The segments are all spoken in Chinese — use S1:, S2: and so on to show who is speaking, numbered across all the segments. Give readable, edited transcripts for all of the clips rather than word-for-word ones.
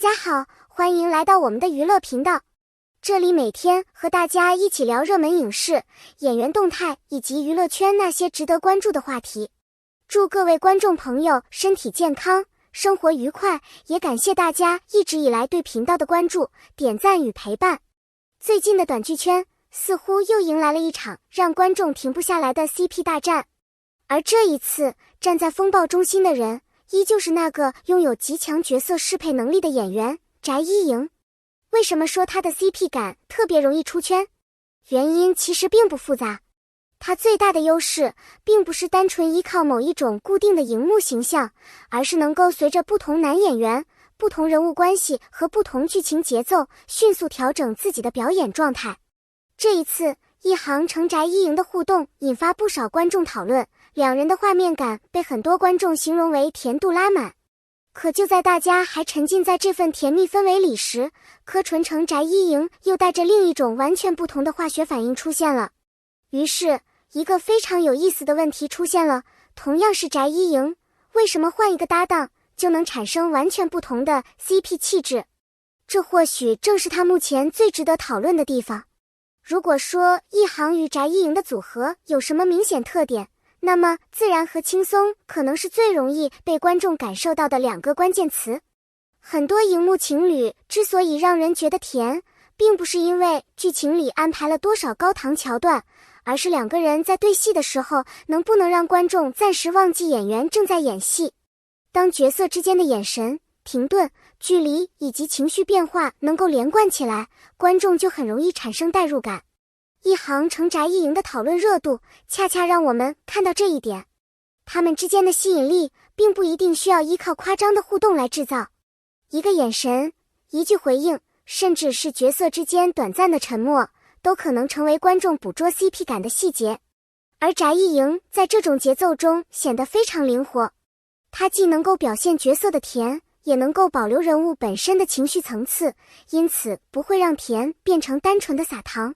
S1: 家好，欢迎来到我们的娱乐频道，这里每天和大家一起聊热门影视、演员动态以及娱乐圈那些值得关注的话题。祝各位观众朋友身体健康，生活愉快，也感谢大家一直以来对频道的关注、点赞与陪伴。最近的短剧圈似乎又迎来了一场让观众停不下来的 CP 大战，而这一次站在风暴中心的人依旧是那个拥有极强角色适配能力的演员翟一莹。为什么说她的 CP 感特别容易出圈？原因其实并不复杂，她最大的优势并不是单纯依靠某一种固定的荧幕形象，而是能够随着不同男演员、不同人物关系和不同剧情节奏迅速调整自己的表演状态。这一次一航乘翟一莹的互动引发不少观众讨论，两人的画面感被很多观众形容为甜度拉满。可就在大家还沉浸在这份甜蜜氛围里时，柯纯乘翟一莹又带着另一种完全不同的化学反应出现了。于是一个非常有意思的问题出现了，同样是翟一莹，为什么换一个搭档就能产生完全不同的 CP 气质？这或许正是他目前最值得讨论的地方。如果说一航与翟一莹的组合有什么明显特点，那么自然和轻松可能是最容易被观众感受到的两个关键词。很多荧幕情侣之所以让人觉得甜，并不是因为剧情里安排了多少高糖桥段，而是两个人在对戏的时候能不能让观众暂时忘记演员正在演戏。当角色之间的眼神、停顿、距离以及情绪变化能够连贯起来，观众就很容易产生代入感。一航乘翟一莹的讨论热度恰恰让我们看到这一点，他们之间的吸引力并不一定需要依靠夸张的互动来制造，一个眼神、一句回应，甚至是角色之间短暂的沉默，都可能成为观众捕捉 CP 感的细节。而翟一莹在这种节奏中显得非常灵活，她既能够表现角色的甜，也能够保留人物本身的情绪层次，因此不会让甜变成单纯的撒糖。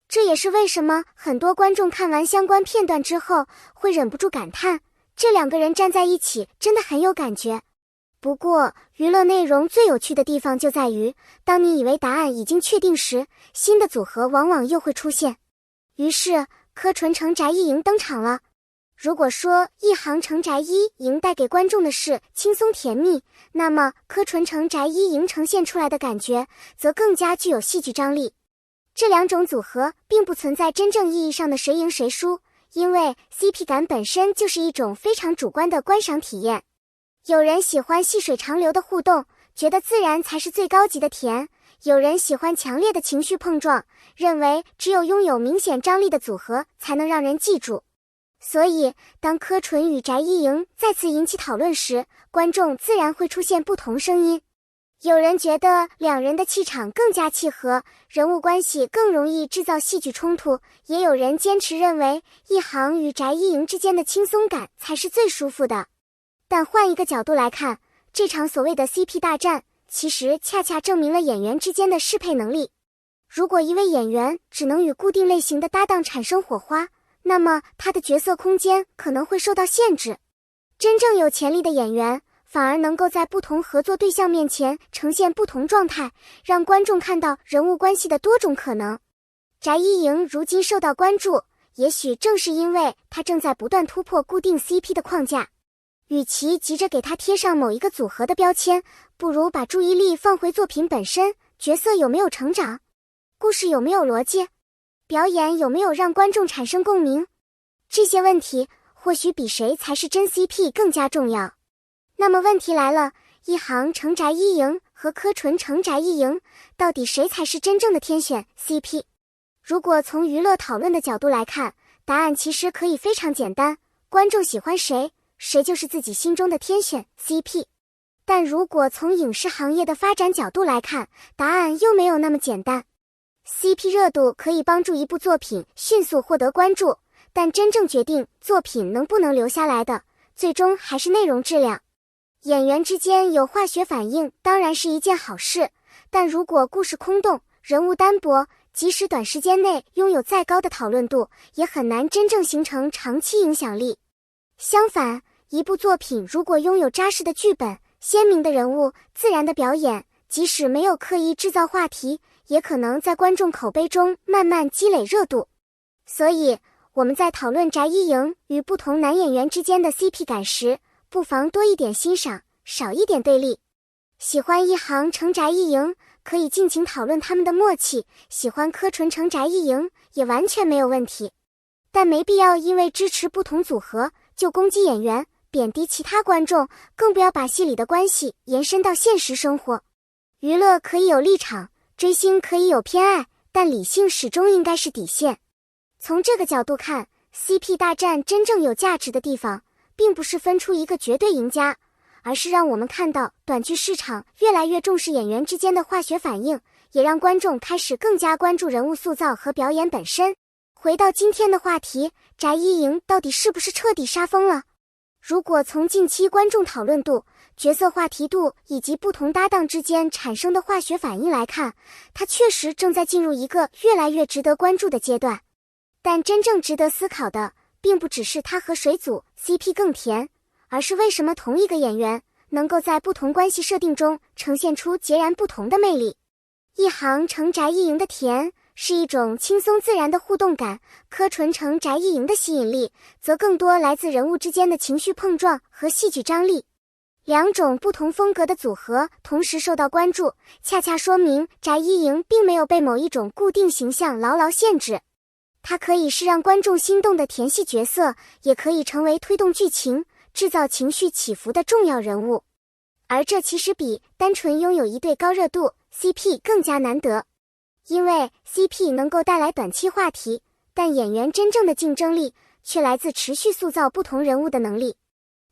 S1: 这也是为什么很多观众看完相关片段之后会忍不住感叹，这两个人站在一起真的很有感觉。不过娱乐内容最有趣的地方就在于，当你以为答案已经确定时，新的组合往往又会出现。于是柯纯乘翟一莹登场了。如果说一航乘翟一莹带给观众的是轻松甜蜜，那么柯纯乘翟一莹呈现出来的感觉则更加具有戏剧张力。这两种组合并不存在真正意义上的谁赢谁输，因为 CP 感本身就是一种非常主观的观赏体验。有人喜欢细水长流的互动，觉得自然才是最高级的甜；有人喜欢强烈的情绪碰撞，认为只有拥有明显张力的组合才能让人记住。所以当柯纯与翟一莹再次引起讨论时，观众自然会出现不同声音。有人觉得两人的气场更加契合，人物关系更容易制造戏剧冲突，也有人坚持认为一航与翟一莹之间的轻松感才是最舒服的。但换一个角度来看，这场所谓的 CP 大战其实恰恰证明了演员之间的适配能力。如果一位演员只能与固定类型的搭档产生火花，那么他的角色空间可能会受到限制。真正有潜力的演员反而能够在不同合作对象面前呈现不同状态，让观众看到人物关系的多种可能。翟一莹如今受到关注，也许正是因为她正在不断突破固定 CP 的框架。与其急着给她贴上某一个组合的标签，不如把注意力放回作品本身，角色有没有成长，故事有没有逻辑，表演有没有让观众产生共鸣，这些问题或许比谁才是真 CP 更加重要。那么问题来了，一航乘翟一莹和柯纯乘翟一莹，到底谁才是真正的天选 CP？ 如果从娱乐讨论的角度来看，答案其实可以非常简单，观众喜欢谁，谁就是自己心中的天选 CP。 但如果从影视行业的发展角度来看，答案又没有那么简单。 CP 热度可以帮助一部作品迅速获得关注，但真正决定作品能不能留下来的，最终还是内容质量。演员之间有化学反应当然是一件好事，但如果故事空洞，人物单薄，即使短时间内拥有再高的讨论度，也很难真正形成长期影响力。相反，一部作品如果拥有扎实的剧本、鲜明的人物、自然的表演，即使没有刻意制造话题，也可能在观众口碑中慢慢积累热度。所以，我们在讨论翟一莹与不同男演员之间的 CP 感时，不妨多一点欣赏，少一点对立。喜欢一航成翟一莹，可以尽情讨论他们的默契；喜欢柯纯成翟一莹，也完全没有问题。但没必要因为支持不同组合就攻击演员，贬低其他观众，更不要把戏里的关系延伸到现实生活。娱乐可以有立场，追星可以有偏爱，但理性始终应该是底线。从这个角度看， CP 大战真正有价值的地方，并不是分出一个绝对赢家，而是让我们看到短剧市场越来越重视演员之间的化学反应，也让观众开始更加关注人物塑造和表演本身。回到今天的话题，翟一莹到底是不是彻底杀疯了？如果从近期观众讨论度、角色话题度以及不同搭档之间产生的化学反应来看，他确实正在进入一个越来越值得关注的阶段。但真正值得思考的，并不只是他和谁组 CP 更甜，而是为什么同一个演员能够在不同关系设定中呈现出截然不同的魅力。一航成翟一莹的甜是一种轻松自然的互动感，柯纯成翟一莹的吸引力则更多来自人物之间的情绪碰撞和戏剧张力。两种不同风格的组合同时受到关注，恰恰说明翟一莹并没有被某一种固定形象牢牢限制。它可以是让观众心动的甜系角色，也可以成为推动剧情、制造情绪起伏的重要人物。而这其实比单纯拥有一对高热度 CP 更加难得。因为 CP 能够带来短期话题，但演员真正的竞争力却来自持续塑造不同人物的能力。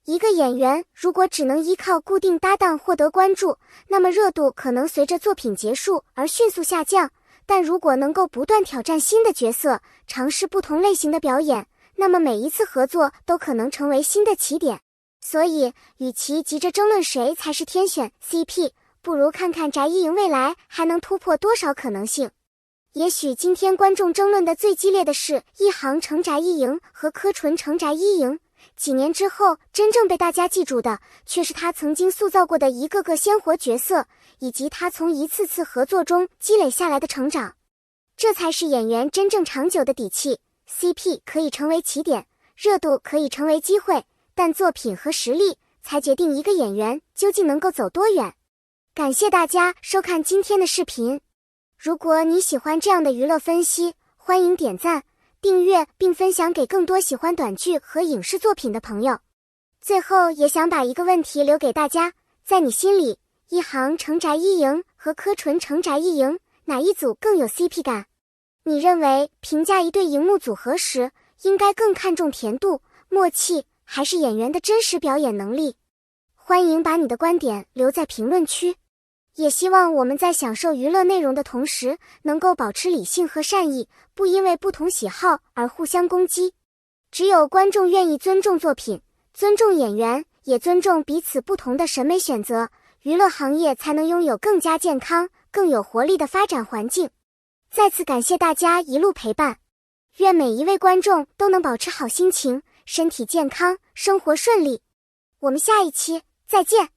S1: 一个演员如果只能依靠固定搭档获得关注，那么热度可能随着作品结束而迅速下降。但如果能够不断挑战新的角色，尝试不同类型的表演，那么每一次合作都可能成为新的起点。所以，与其急着争论谁才是天选 CP， 不如看看翟一莹未来还能突破多少可能性。也许今天观众争论的最激烈的是一航成翟一莹和柯纯成翟一莹，几年之后真正被大家记住的，却是他曾经塑造过的一个个鲜活角色，以及他从一次次合作中积累下来的成长。这才是演员真正长久的底气。 CP 可以成为起点，热度可以成为机会，但作品和实力才决定一个演员究竟能够走多远。感谢大家收看今天的视频。如果你喜欢这样的娱乐分析，欢迎点赞、订阅并分享给更多喜欢短剧和影视作品的朋友。最后也想把一个问题留给大家，在你心里，一航成翟一莹和柯纯成翟一莹，哪一组更有 CP 感？你认为评价一对荧幕组合时，应该更看重甜度、默契，还是演员的真实表演能力？欢迎把你的观点留在评论区。也希望我们在享受娱乐内容的同时，能够保持理性和善意，不因为不同喜好而互相攻击。只有观众愿意尊重作品，尊重演员，也尊重彼此不同的审美选择，娱乐行业才能拥有更加健康、更有活力的发展环境。再次感谢大家一路陪伴，愿每一位观众都能保持好心情，身体健康，生活顺利。我们下一期再见。